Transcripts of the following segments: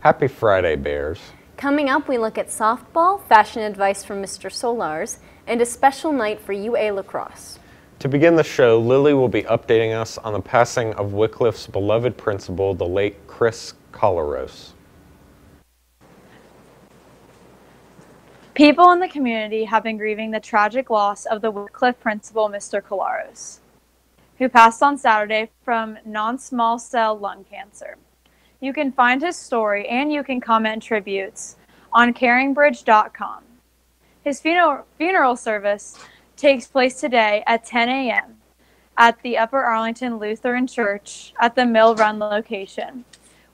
Happy Friday, Bears. Coming up, we look at softball, fashion advice from Mr. Collaros, and a special night for UA lacrosse. To begin the show, Lily will be updating us on the passing of Wickliffe's beloved principal, the late Chris Collaros. People in the community have been grieving the tragic loss of the Wickliffe principal, Mr. Collaros, who passed on Saturday from non-small cell lung cancer. You can find his story and you can comment tributes on caringbridge.com. His funeral service takes place today at 10 a.m. at the Upper Arlington Lutheran Church at the Mill Run location,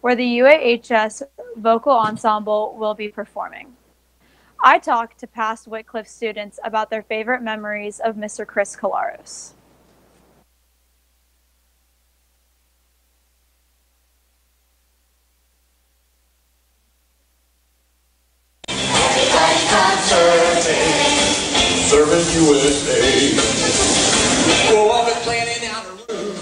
where the UAHS vocal ensemble will be performing. I talked to past Wickliffe students about their favorite memories of Mr. Chris Collaros. Serving USA. Go on and planning out a room.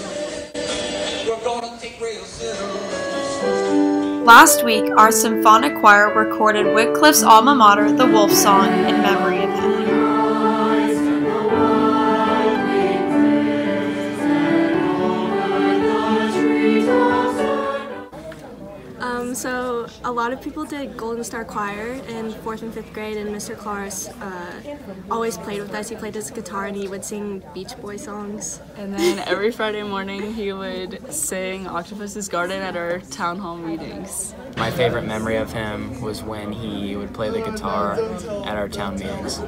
We're gonna take real soon. Last week, our symphonic choir recorded Wickliffe's alma mater, the Wolf Song, in memory of him. So a lot of people did Golden Star Choir in 4th and 5th grade, and Mr. Collaros always played with us. He played his guitar and he would sing Beach Boy songs. And then every Friday morning he would sing Octopus's Garden at our town hall meetings. My favorite memory of him was when he would play the guitar at our town meetings.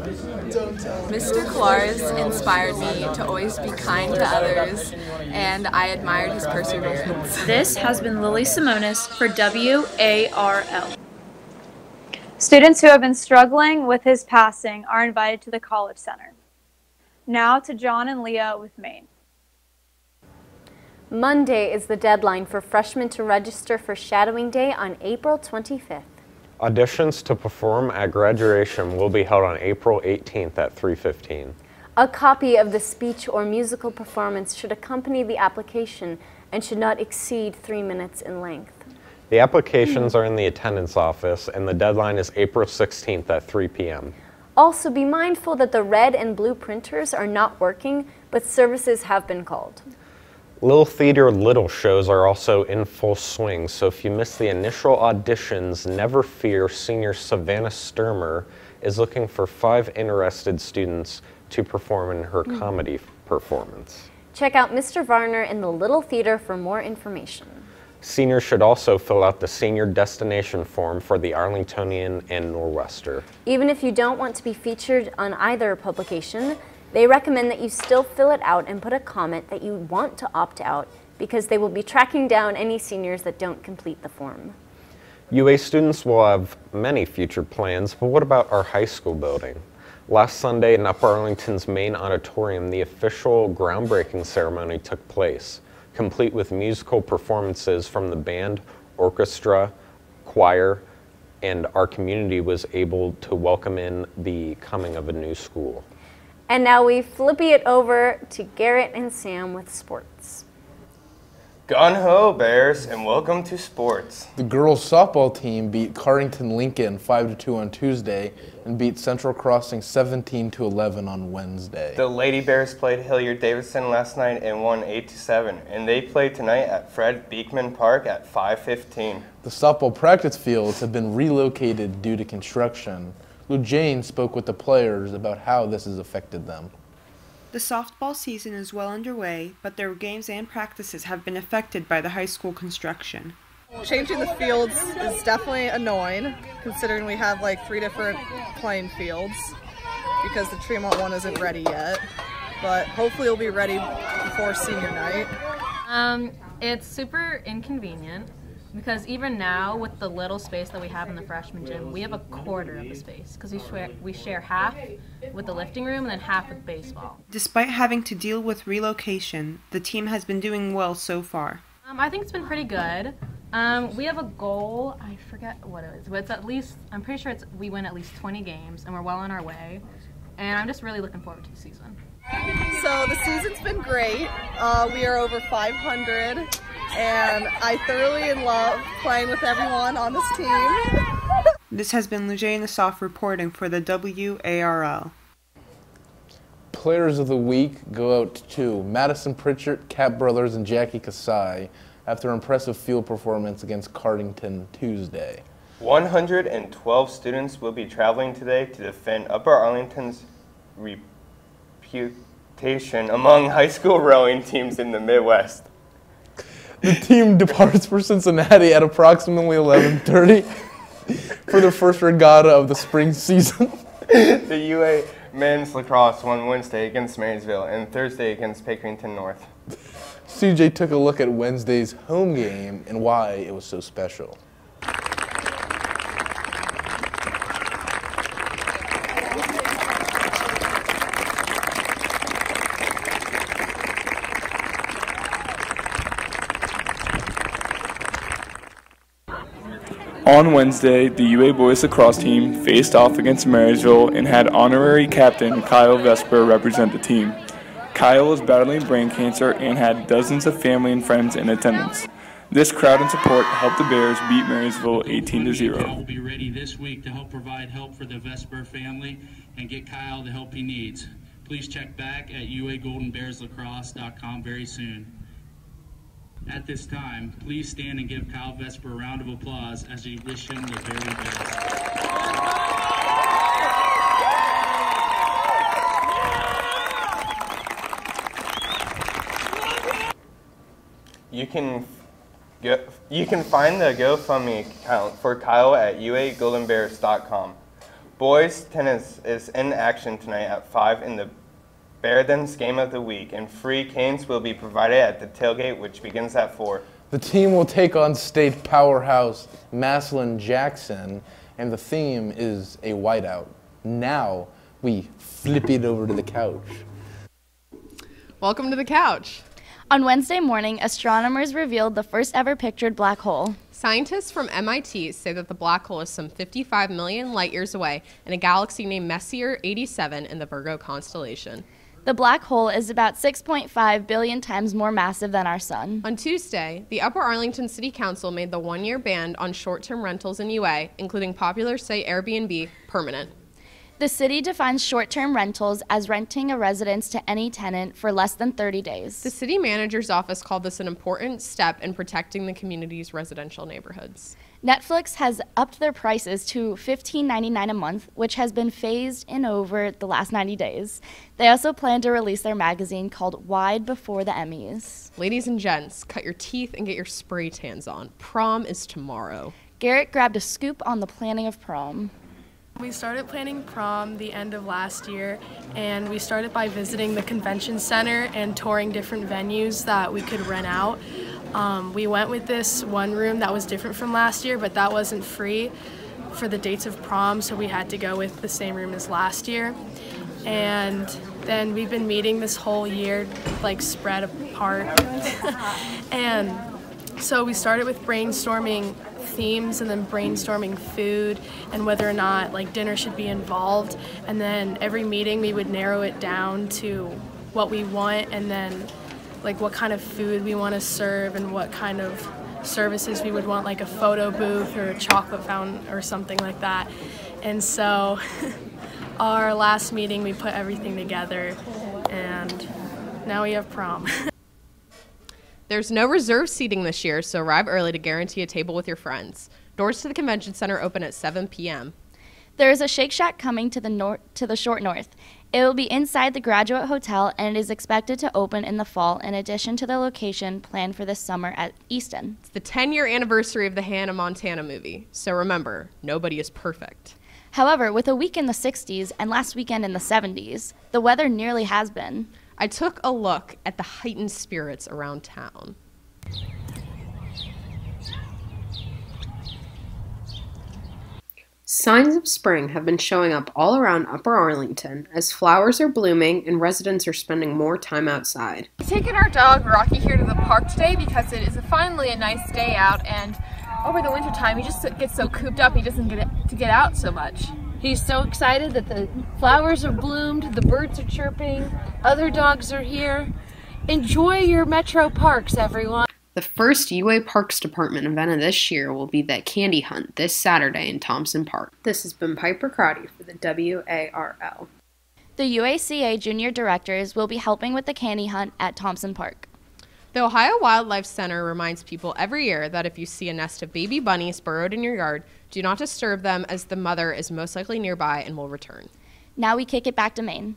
Mr. Collaros inspired me to always be kind to others, and I admired his perseverance. This has been Lily Simonis for WARL. Students who have been struggling with his passing are invited to the College Center. Now to John and Leah with Maine. Monday is the deadline for freshmen to register for Shadowing Day on April 25th. Auditions to perform at graduation will be held on April 18th at 3:15. A copy of the speech or musical performance should accompany the application and should not exceed 3 minutes in length. The applications are in the attendance office, and the deadline is April 16th at 3 p.m. Also, be mindful that the red and blue printers are not working, but services have been called. Little Theater Little shows are also in full swing, so if you miss the initial auditions, never fear. Senior Savannah Sturmer is looking for 5 interested students to perform in her comedy performance. Check out Mr. Varner in the Little Theater for more information. Seniors should also fill out the senior destination form for the Arlingtonian and Nor'Wester. Even if you don't want to be featured on either publication, they recommend that you still fill it out and put a comment that you want to opt out, because they will be tracking down any seniors that don't complete the form. UA students will have many future plans, but what about our high school building? Last Sunday in Upper Arlington's main auditorium, the official groundbreaking ceremony took place, complete with musical performances from the band, orchestra, choir, and our community was able to welcome in the coming of a new school. And now we flippy it over to Garrett and Sam with sports. Gun-ho, Bears, and welcome to sports. The girls softball team beat Carrington Lincoln 5-2 on Tuesday and beat Central Crossing 17-11 on Wednesday. The Lady Bears played Hilliard-Davidson last night and won 8-7, and they play tonight at Fred Beekman Park at 5:15. The softball practice fields have been relocated due to construction. Lou Jane spoke with the players about how this has affected them. The softball season is well underway, but their games and practices have been affected by the high school construction. Changing the fields is definitely annoying, considering we have like 3 different playing fields, because the Tremont one isn't ready yet, but hopefully it'll be ready before senior night. It's super inconvenient, because even now with the little space that we have in the freshman gym, we have a quarter of the space, because we share half with the lifting room and then half with baseball. Despite having to deal with relocation, the team has been doing well so far. I think it's been pretty good. We have a goal, I forget what it is, but it's at least, I'm pretty sure we win at least 20 games, and we're well on our way, and I'm just really looking forward to the season. So the season's been great. We are over 500 and I thoroughly love playing with everyone on this team. This has been Lujay Nassaf reporting for the WARL. Players of the week go out to Madison Pritchard, Cap Brothers, and Jackie Kasai after impressive field performance against Cardington Tuesday. 112 students will be traveling today to defend Upper Arlington's reputation among high school rowing teams in the Midwest. The team departs for Cincinnati at approximately 11:30 for the first regatta of the spring season. The UA men's lacrosse won Wednesday against Marysville and Thursday against Pickerington North. CJ took a look at Wednesday's home game and why it was so special. On Wednesday, the UA boys lacrosse team faced off against Marysville and had honorary captain Kyle Vesper represent the team. Kyle is battling brain cancer and had dozens of family and friends in attendance. This crowd and support helped the Bears beat Marysville 18-0. Kyle will be ready this week to help provide help for the Vesper family and get Kyle the help he needs. Please check back at uagoldenbearslacrosse.com very soon. At this time, please stand and give Kyle Vesper a round of applause as we wish him the very best. You can find the GoFundMe account for Kyle at uagoldenbears.com. Boys tennis is in action tonight at 5 in the Bear Thens game of the week, and free canes will be provided at the tailgate, which begins at 4. The team will take on state powerhouse Massillon Jackson, and the theme is a whiteout. Now we flip it over to the couch. Welcome to the couch. On Wednesday morning, astronomers revealed the first ever pictured black hole. Scientists from MIT say that the black hole is some 55 million light years away in a galaxy named Messier 87 in the Virgo constellation. The black hole is about 6.5 billion times more massive than our sun. On Tuesday, the Upper Arlington City Council made the one-year ban on short-term rentals in UA, including popular site Airbnb, permanent. The city defines short-term rentals as renting a residence to any tenant for less than 30 days. The city manager's office called this an important step in protecting the community's residential neighborhoods. Netflix has upped their prices to $15.99 a month, which has been phased in over the last 90 days. They also plan to release their magazine called Wide before the Emmys. Ladies and gents, cut your teeth and get your spray tans on. Prom is tomorrow. Garrett grabbed a scoop on the planning of prom. We started planning prom the end of last year, and we started by visiting the convention center and touring different venues that we could rent out. We went with this one room that was different from last year, but that wasn't free for the dates of prom, so we had to go with the same room as last year. And then we've been meeting this whole year, like spread apart. And so we started with brainstorming themes and then brainstorming food and whether or not like dinner should be involved, and then every meeting we would narrow it down to what we want and then like what kind of food we want to serve and what kind of services we would want, like a photo booth or a chocolate fountain or something like that. And so our last meeting we put everything together and now we have prom. There's no reserve seating this year, so arrive early to guarantee a table with your friends. Doors to the convention center open at 7 p.m. There is a Shake Shack coming to the short north. It will be inside the Graduate Hotel, and it is expected to open in the fall, in addition to the location planned for this summer at Easton. It's the 10-year anniversary of the Hannah Montana movie, so remember, nobody is perfect. However, with a week in the 60s and last weekend in the 70s, the weather nearly has been. I took a look at the heightened spirits around town. Signs of spring have been showing up all around Upper Arlington as flowers are blooming and residents are spending more time outside. We've taken our dog Rocky here to the park today because it is finally a nice day out, and over the winter time he just gets so cooped up he doesn't get to get out so much. He's so excited that the flowers are bloomed, the birds are chirping, other dogs are here. Enjoy your metro parks, everyone. The The first UA Parks Department event of this year will be the Candy Hunt this Saturday in Thompson Park. This has been Piper Crotty for the WARL. The UACA junior directors will be helping with the candy hunt at Thompson Park. The Ohio Wildlife Center reminds people every year that if you see a nest of baby bunnies burrowed in your yard, do not disturb them, as the mother is most likely nearby and will return. Now we kick it back to Maine.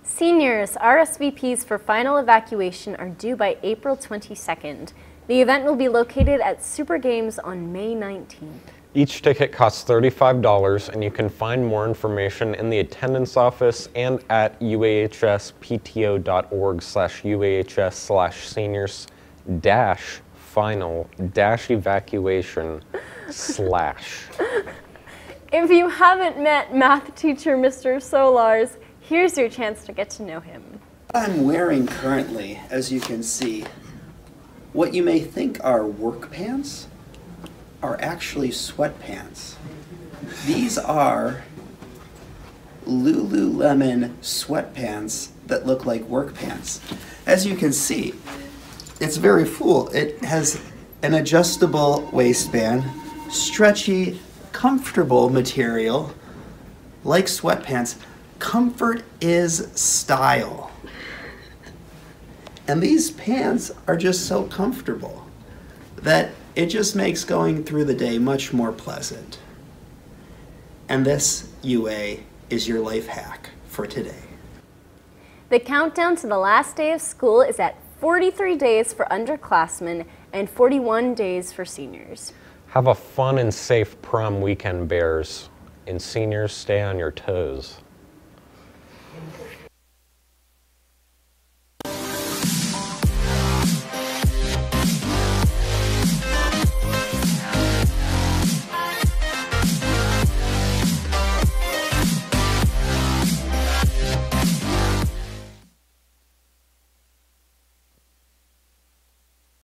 Seniors, RSVPs for final evacuation are due by April 22nd. The event will be located at Super Games on May 19th. Each ticket costs $35, and you can find more information in the attendance office and at uahspto.org/UAHS/seniors-final-evacuation/. If you haven't met math teacher Mr. Solars, here's your chance to get to know him. I'm wearing currently, as you can see, what you may think are work pants are actually sweatpants. These are Lululemon sweatpants that look like work pants. As you can see, it's very full. It has an adjustable waistband, stretchy, comfortable material, like sweatpants. Comfort is style. And these pants are just so comfortable that it just makes going through the day much more pleasant. And this, UA, is your life hack for today. The countdown to the last day of school is at 43 days for underclassmen and 41 days for seniors. Have a fun and safe prom weekend, Bears. And seniors, stay on your toes.